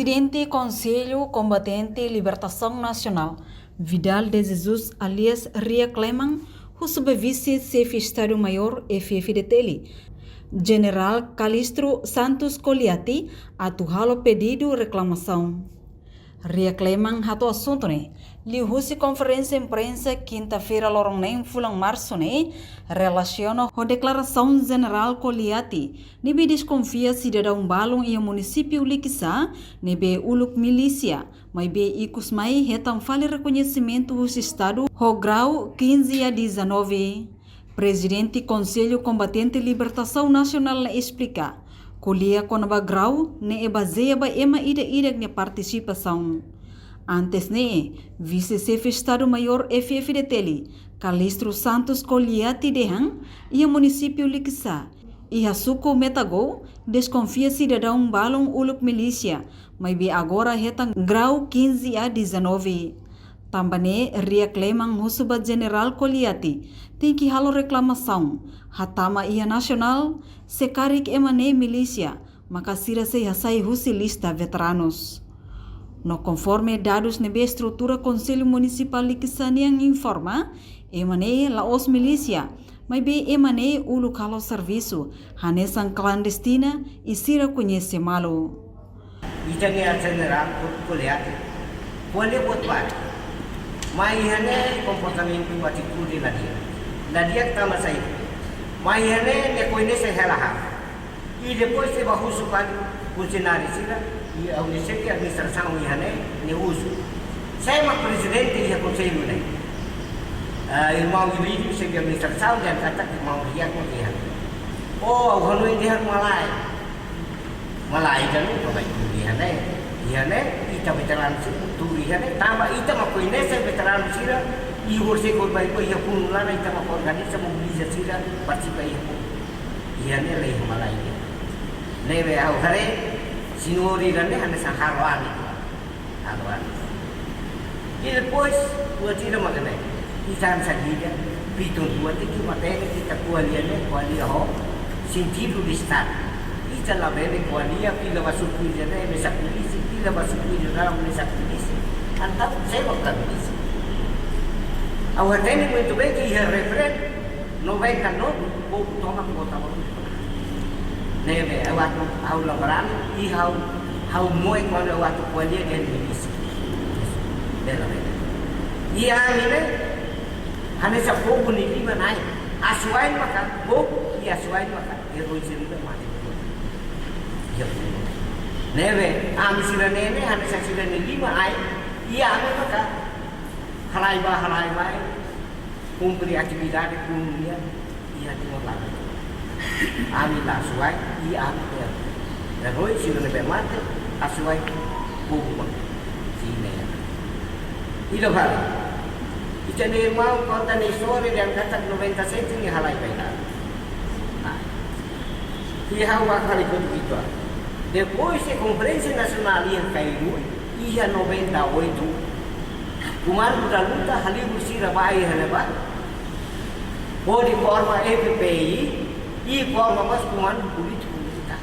Presidente Conselho Combatente Libertação Nacional, Vidal de Jesus, alias Ria Cleman, o subvice-chefe Estado-Maior FFDT, General Calistro Santos Coliati, atual pedido reclamação. Ria Cleman hatu assunto ne, li husi conferência imprensa quinta-feira lorong nem fulang março ne, relaciona a declaração general Coliati, nebe desconfia cidadão balong e município Liquissa, nebe uluk milícia, mas be ikus mai retam fale reconhecimento dos estado ho grau 15 a 19. Presidente Conselho Combatente Libertação Nacional explica, Colia com a grau ne baseia ba ema ida ne participação. Antes ne, vice-chefe Estado-Maior FFDT, Calistro Santos Coliati Dehan, e o município Liquissa, e Hasuko Metago, desconfia cidadão balong uluk milícia, mas be agora retan grau 15 a 19. Também Ria Cleman Musuba General Coliati tem que halo reclamação, hatama ia nacional, sekarik emane milícia, maka sira se hasai husi lista veteranos. No conforme dados nebe estrutura Conselho Municipal Liquissa yang informa, emane laos milícia, mas be emane ulu kalo serviço, hanesan clandestina e sira conhece malo. Itanya General Coliati, boleh buat baik. Maihane comportamento atitude na dia que estamos aí. Maihane ne koine se helaha. E depois se bahusu pan funcionário sila e a Unicef que administração maihane ne uso. Saya mak presidente e conselho ne. Irmão jurídico se administração dan kata que mau dia com dia. Oh, kalau dia malai. Malai kan tu baik dia ne ita veteran turi hane tamba ita ma koine se veteran sira e você ko bai ko ia pun la ita ma organiza mobilização sira participa ia pun ia ne lei malai ne be au hare sinori rane hane sa harwani e depois o tira magane isan sadia pitun dua tiki matene kita kualia ho sentido de estar ita la bebe kualia pila basukui jane me sakulisi pila basukui jana me sakulisi antap saya waktu isso. Awak tadi muito bem que ia referen, não vai canor, vou tomar conta muito. Neve, awak hau lamaran, e hau moi quando awak tu podia ganhar isso. Bela bela. E a mine, hanya sabuk ni lima naik, asuain makan, buk, e asuain makan, e roi sendiri mati. Neve, ami sila nene, hanya sila ni lima naik. Ia anu maka halai ba cumprir atividade com ia tengok lagi. Ami tak suai ia anu dia. Dan hoi sila lebih mati asuai buku sini. Ilo hal. Ita ni mau kontan histori dan kata 90 cm ni halai baik. Ia hawa kali itu. Depois se Conferência Nacional ia cair ia 98 Kumar da luta halibu sira bai halaba bodi forma FPI e forma mas kumar político militar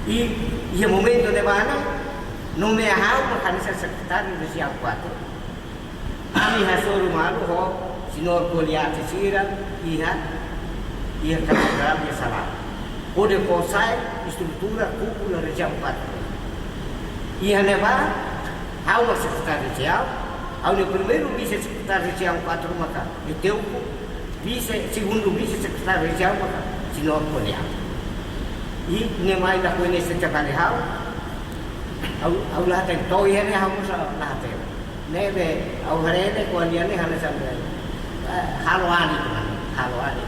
e momento de mana nomear makanisme secretário de Siam 4 ami hasoro malu ho sinor Coliati sira ia katedral de salah bodi posai estrutura cúpula de Siam 4 ia levar ao secretário geral, ao primeiro vice-secretário geral 4 maka, e teu segundo vice-secretário geral maka, senhor Coliati. E nem mais da coisa nesse trabalho ao lahat ng toy yan hamo sa lahat yan. Nebe ao harene Coliati hana sa halwani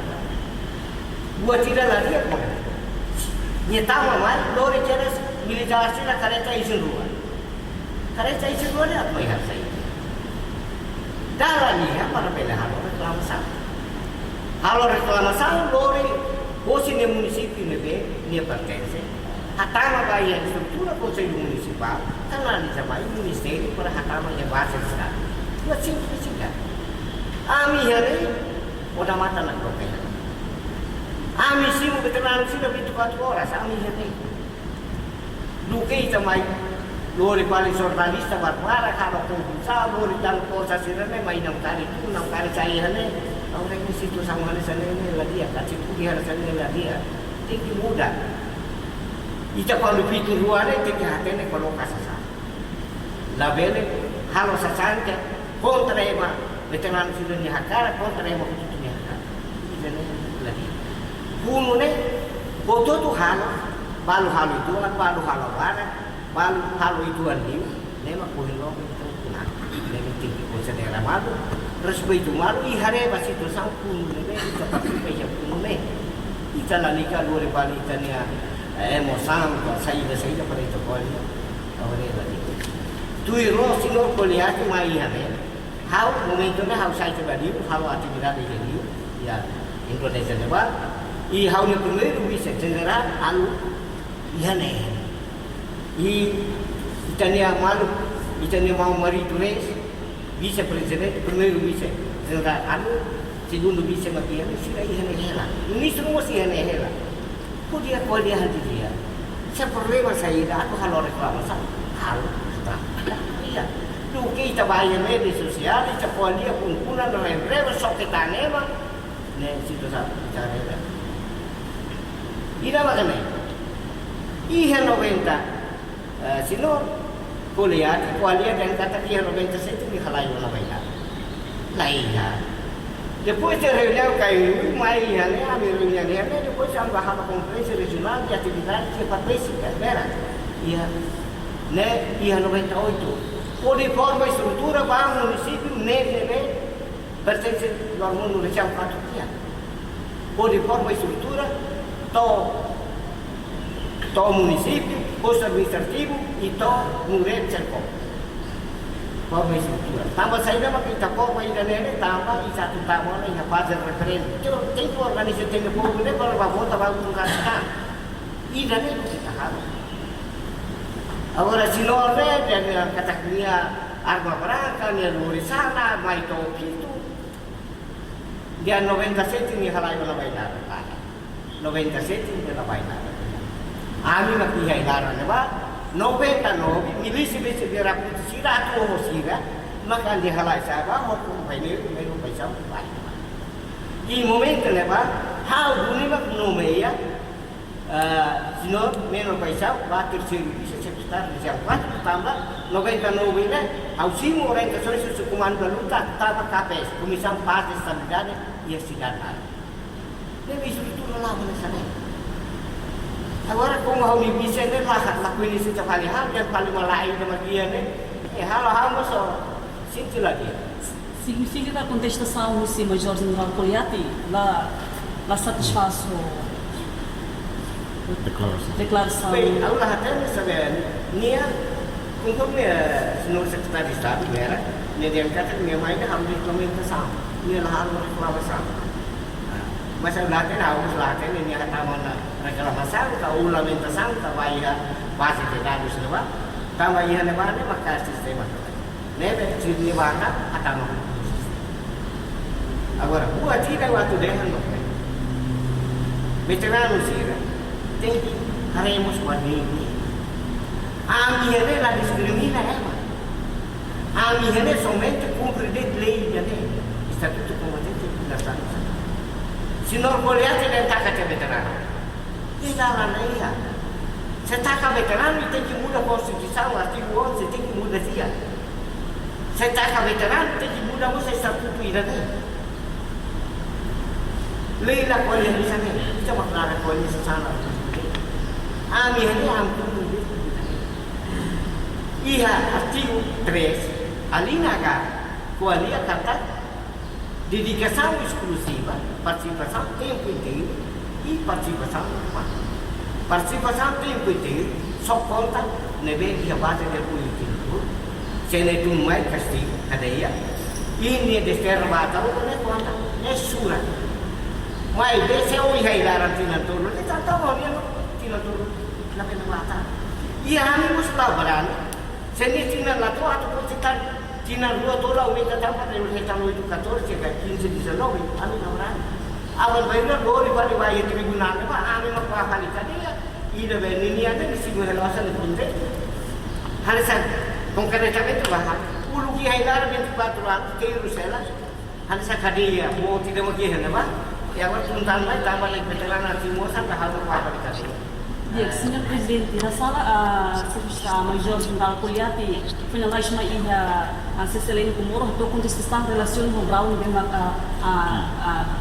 buat tidak lagi apa? Nyetawa mai lori jelas militar sila kareta isin ruang. Kareta isin ruang ni apa yang saya? Darah ni para bela halo reklamasi lori bosi ni municipio ni pertence. Hatama bayi estrutura Conselho Municipal canaliza mais ministério para hatama yang base estado. Buat simples. Ami hari oda mata nak kopela. Ami simu veterano sila 24 horas ami hari. Lukai tamai Lori pali jornalista barbara kalau pengusah lori dan proses ini main enam kali saya ini orang ini situ sama sana ini lagi ya kasih pergi harus sana lagi ya tinggi muda. Ita kalau pikir luarnya tinggi hati ini kalau kasih sah. Labelnya halo sasanja kontra ema veteran sudah nyakar kontra ema itu nyakar. Ini lagi. Puno nih foto tuh balu halo itu balu halo mana. Balu halo itu liu, nema kuhilo itu kuna, nema tinggi konsenera malu, terus begitu malu ihare basi itu sangkun, nema itu tapi peja kuno ita lalika luar bali itania, emosan, saya pada itu kolnya, awalnya lagi. Tuiro sinor kolnya tu mai ihare, hau momentumnya hau saya coba liu, hau aktivitas di liu, ya Indonesia lebar, hau nya primeiro bisa general alu ihane. Itania malu, itania mau mari tulis, bisa presiden, primeiro bisa, general anu, segundo bisa makian, sila ihane hela, ministro mo si ihane hela, kudia hati dia, sa problema saya aku halo reklama sa, halo, iya, tu kita bayar media sosial, sa kudia kumpulan rem sok kita nema, ne situ sa bicara hela, ina makanya, iya 90. Sino kuliah dan kata dia 90 cm di halayu na baila. Laiha. Depois de reunião caiu, mai hane, a reunião hane, depois a embajada conferência regional de atividades patrícias, vera. Ia, né, ia 98. Por forma e estrutura para o município neve pertence ao mundo de São Paulo. Por forma e estrutura to município, posto administrativo e to muret cercom. Forma e estrutura. Tambah saída makita ko pa ida nene tambah isa tu tamo na fazer referendo. Tem que organizar tem que povo ne para vota para um gastar. Ida nene kita harus. Agora se não houver dan kataknya arma branca ni lurisana mai to itu. Dia 97 ni halayo na bailar. 97 ni na bailar. Ami makihay lara na ba? 99, milisi dia raputi sila atau sila, maka dia halai sahabat, maupun paine, meru paisa pai. Di momento na ba? How duni mak nomeya, sino meru paisa, batir siri bisa sekitar di siapa? Tambah 99 na, ausimo orang kesulitan sukuman baluta, tambah KPS, Komisi Partai Stabilidade, ia sidaran. Dia bisa itu lelah sana. Agora como a bisa ne lakuin isi sekali hal yang paling malai sama dia ne halo só sinto lagi. Significa que a contestação no Major General Poliati lá satisfaz a declaração. Bem, agora até saber nia conforme senhor secretário de Estado era dia kata minha mãe harus implementação nia harus reclamação. Masalah harus lakukan ini kata mana reklamasi atau ulamentação tambah base de dados lebar tambah ia lebar ne maka sistema nebe sini mana atau agora buat tidak waktu dengan veterano sira tem que haremos ini ami ele la discrimina ami ele somente cumpre de lei de estatuto competente da Estado. Sinor Poliati dan tak kaca veterano. Di dalam iya. Saya tak veterano tem que mudar Constituição, artigo 11 tem que mudar dia. Saya tak veterano tem que mudar o estatuto ida ne. Lei la kualiah di sana. Kita makna kualiah di sana. Ami ini ampun. Iya, artigo 3 alinaga kualiah kata dedicação exclusiva, participação tempo inteiro e participação humana. Participação tempo inteiro só conta na base do político. Se não tem mais castigo, cadeia. E nem desterrado, não conta, é sura. Mas desse é o ihailaran tinaturo, ele está trabalhando tinaturo na pena mata. E a mim os laboran, se nem tinaturo, atau kita Tina dua tola umita tampa de los estados itu 14 ke 15 19 ami namran awan bayar gori bali bayar tribunal ba ami makwa kali tadi ya ida benini ada di sigu helasan punte Halisan concretamente bahas. Ulu ki hailar 24 anos que Bruxelas. Halisan kadia mau tidak mau kihan apa? Yang tuntan mai tambah lagi veteran Timor sampai hal apa dikasih. Senhor Presidente, na sala a Major General Poliati finaliza uma ilha a Cecilene Comoro do contestação relação com Brown bem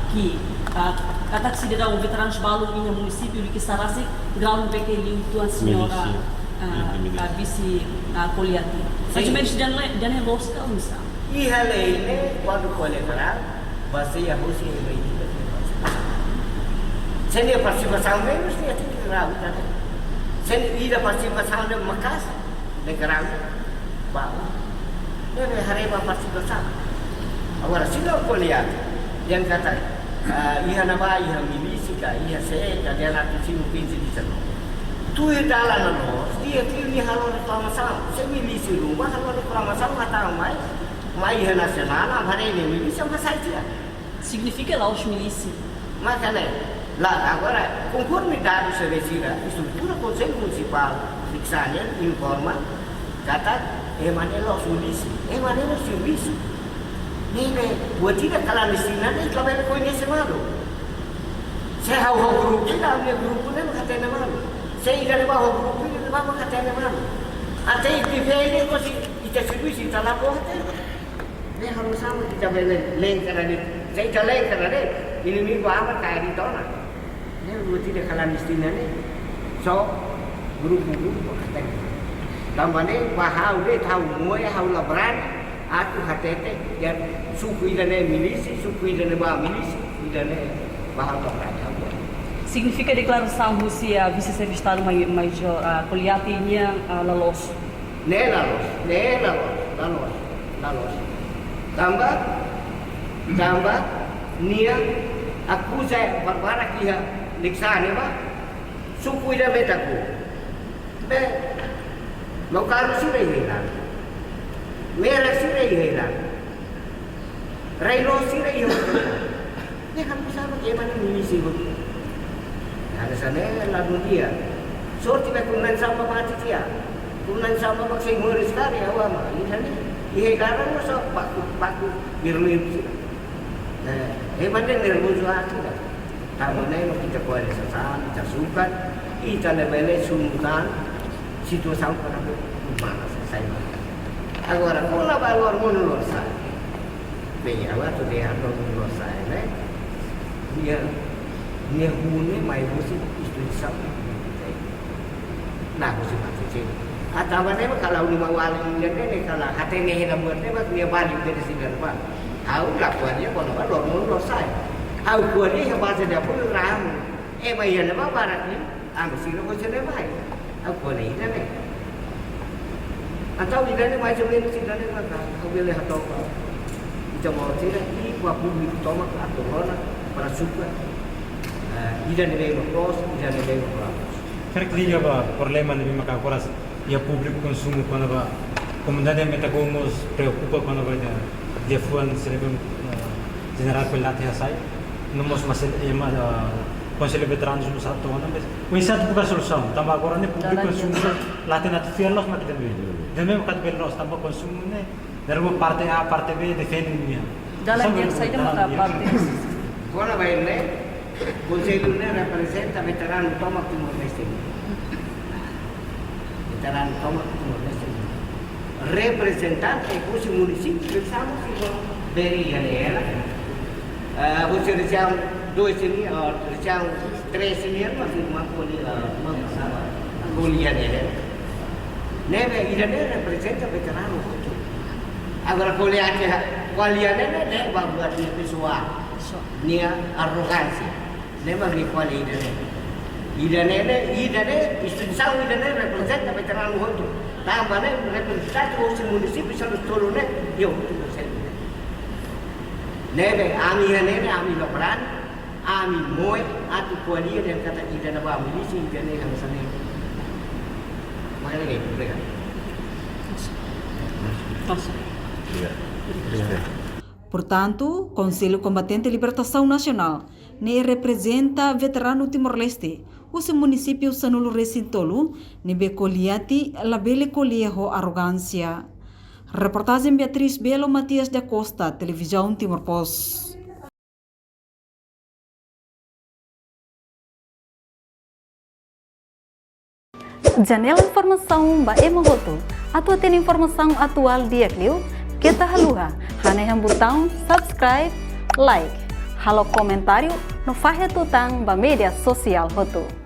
que kata que se dá um veterano balu em município de Kisarasi Brown bem que ele tu a senhora a vice Poliati. Mas menos dan losca unsa. Iha lei quando coletar você ia você ir Seni participação menos dia tu grau kan. Seni ida participação de makas de grau. Baru. Deve hareba participação. Agora se não colher yang kata iha nama iha milisi ka iha seca dia nak sini pinci di sana. Tu dalan no dia kini halo reklamação. Se milisi rumah halo reklamação kata mai iha nasional hari ini milisi sama saja. Significa lá os milícias. Makanya lá, agora, conformidade estabelecida, estrutura do Conselho Municipal, fixada, informa, kata, maneira polícia, maneira serviço. Nele, buat tidak clandestina, ni kalau mereka conhece malu. Saya hau grupo, kita punya grupo, ni makatanya malu. Saya ikan bawa grupo, ni makatanya malu. Ada ini masih kita servisi, kita lapor, ni harus sama kita lengkar ni. Saya kita lengkar ni, ini minggu amat kaya di tanah. Buat tidak clandestina ni, so grupo katanya. Tambahnya bahau dia tahu muai hau labran, aku hatete dan suku idane milisi, suku idane bah milisi, idane bahau labran. Significa declaração Rússia vice-secretário Major Poliati nya lalos. Ne lalos. Tambah nia aku saya barbara kia Liksane ba suku ida betaku be lokal sudah hilang merah sudah hilang railo sudah hilang ni kan bisa bagaimana milisi bu ada sana lalu dia sorti be kunan sama mati dia kunan sama maksai murid sekali awam ini karena so baku birlim hebatnya nervous hati Taman ini kita kuat sesaat, kita suka, kita lebih sungkan, situasi pada mana selesai. Agora kalau balor menurut saya, beberapa tu dia ada menurut saya, dia hune mai musik itu sama. Nah musik macam ni. Atau mana kalau ni mawali ni kalau hati ni hilang berarti dia balik dari sini apa? Tahu lakuannya kalau balor menurut saya. Hau kuat ni bahasa dia pun ram. Mai yang apa barat ni? Sini kau cakap mai. Hau kuat ni dah ni. Atau di dalam macam ni sini dah ni macam kau boleh hatau. Kita mau cakap ni buat publik toma atau orang para suka. Di dalam ni berkos, di dalam ni berkos. Kerja apa? Problema ni memang kau rasa ya publik konsumo quando va comunidade metagomos preocupa quando vai dia fuan serem general pelati sai. Nomos masih Conselho Veteranos no satu orang, mas isso é bukan solução. Tambah agora ni publik konsumo latin at fielos mak kita beli. Dan memang kat belos tambah konsumo ni dari parte A parte B defendnya. Dalam yang saya dah parte. Kalau baik ni, Conselho ni representa veteran Tomak Timor Leste. Veteran Tomak Timor Leste. Representante kursi município sama dari Galera. Você região 2 sini, região 3 sini masih mampu ni kuliah ni. Nebe idane representa veteran itu. Agora kuliah ni buat dia pessoa. Nia arrogansi. Nebe ni kuliah idane. Idane instituição idane representa veteran itu. Tambahnya representasi kursi município selalu tolongnya yo. Nebe, ami lokran, ami moy, atu kualian yang kata kita nak bawa milisi, kita ni yang sana. Macam ni, boleh kan? Portanto, Conselho Combatente Libertação Nacional ne representa veterano Timor-Leste, Use município Sanulu Recintolu, nibe Coliati, labele colia ho arrogância. Reportagem Beatriz Belo Matias da Costa, Televisão Timor Post. Janela informação ba emogoto. Atua tem informação atual dia kliu. Kita haluha. Haneham botão subscribe, like. Halo comentário no fahe tutang ba media sosial hotu.